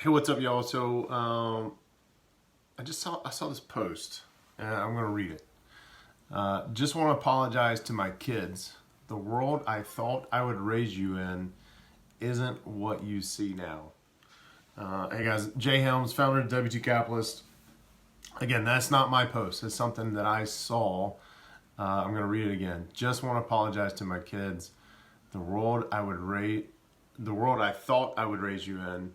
Hey, what's up, y'all? So, I saw this post, and I'm gonna read it. Just want to apologize to my kids. The world I thought I would raise you in isn't what you see now. Hey guys, Jay Helms, founder of W2 Capitalist. Again, that's not my post. It's something that I saw. I'm gonna read it again. Just want to apologize to my kids. The world the world I thought I would raise you in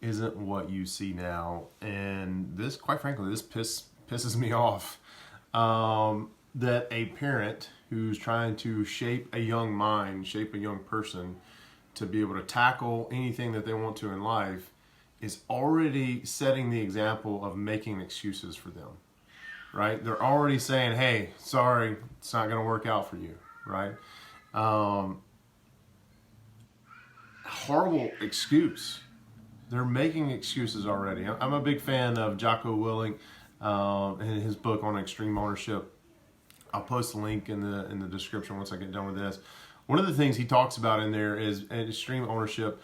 isn't what you see now. And this, quite frankly, this pisses me off. That a parent who's trying to shape a young mind, shape a young person to be able to tackle anything that they want to in life is already setting the example of making excuses for them, right? They're already saying, hey, sorry, it's not going to work out for you, right? Horrible excuse. They're making excuses already. I'm a big fan of Jocko Willink and his book on extreme ownership. I'll post a link in the description once I get done with this. One of the things he talks about in there is extreme ownership.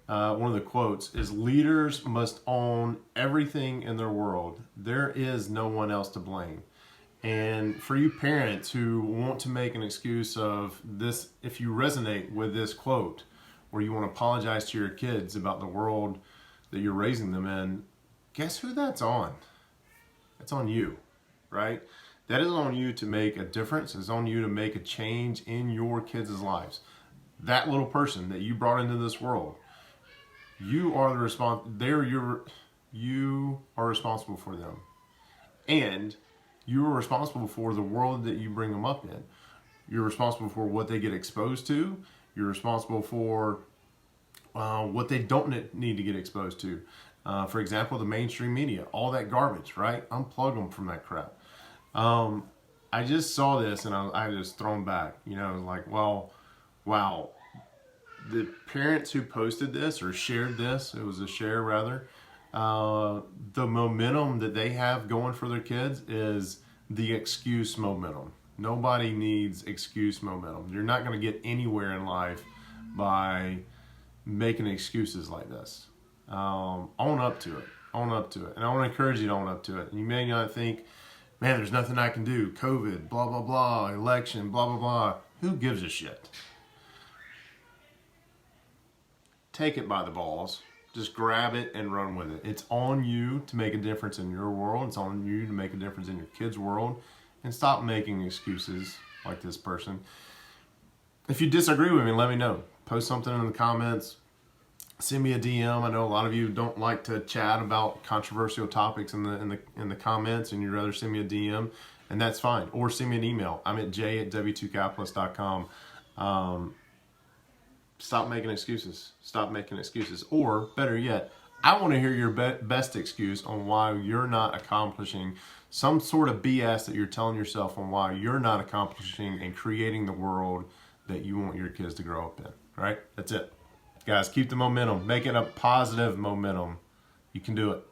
One of the quotes is, leaders must own everything in their world. There is no one else to blame. And for you parents who want to make an excuse of this, if you resonate with this quote, or you want to apologize to your kids about the world that you're raising them in, guess who that's on? It's on you, right? That is on you to make a difference. It's on you to make a change in your kids' lives. That little person that you brought into this world, you are you are responsible for them. And you are responsible for the world that you bring them up in. You're responsible for what they get exposed to. You're responsible for what they don't need to get exposed to. For example, the mainstream media, all that garbage, right? Unplug them from that crap. I just saw this and I just thrown back, like, well, wow. The parents who posted this or shared this, it was a share rather, the momentum that they have going for their kids is the excuse momentum. Nobody needs excuse momentum. You're not going to get anywhere in life by making excuses like this. Own up to it. Own up to it. And I want to encourage you to own up to it. And you may not think, man, there's nothing I can do. COVID, blah, blah, blah, election, blah, blah, blah. Who gives a shit? Take it by the balls. Just grab it and run with it. It's on you to make a difference in your world. It's on you to make a difference in your kids' world. And stop making excuses like this person. If you disagree with me, let me know. Post something in the comments. Send me a DM. I know a lot of you don't like to chat about controversial topics in the comments, and you'd rather send me a DM, and that's fine. Or send me an email. I'm at j@w2capitalist.com. Stop making excuses. Stop making excuses. Or better yet, I want to hear your best excuse on why you're not accomplishing some sort of BS that you're telling yourself on why you're not accomplishing and creating the world that you want your kids to grow up in. All right? That's it. Guys, keep the momentum. Make it a positive momentum. You can do it.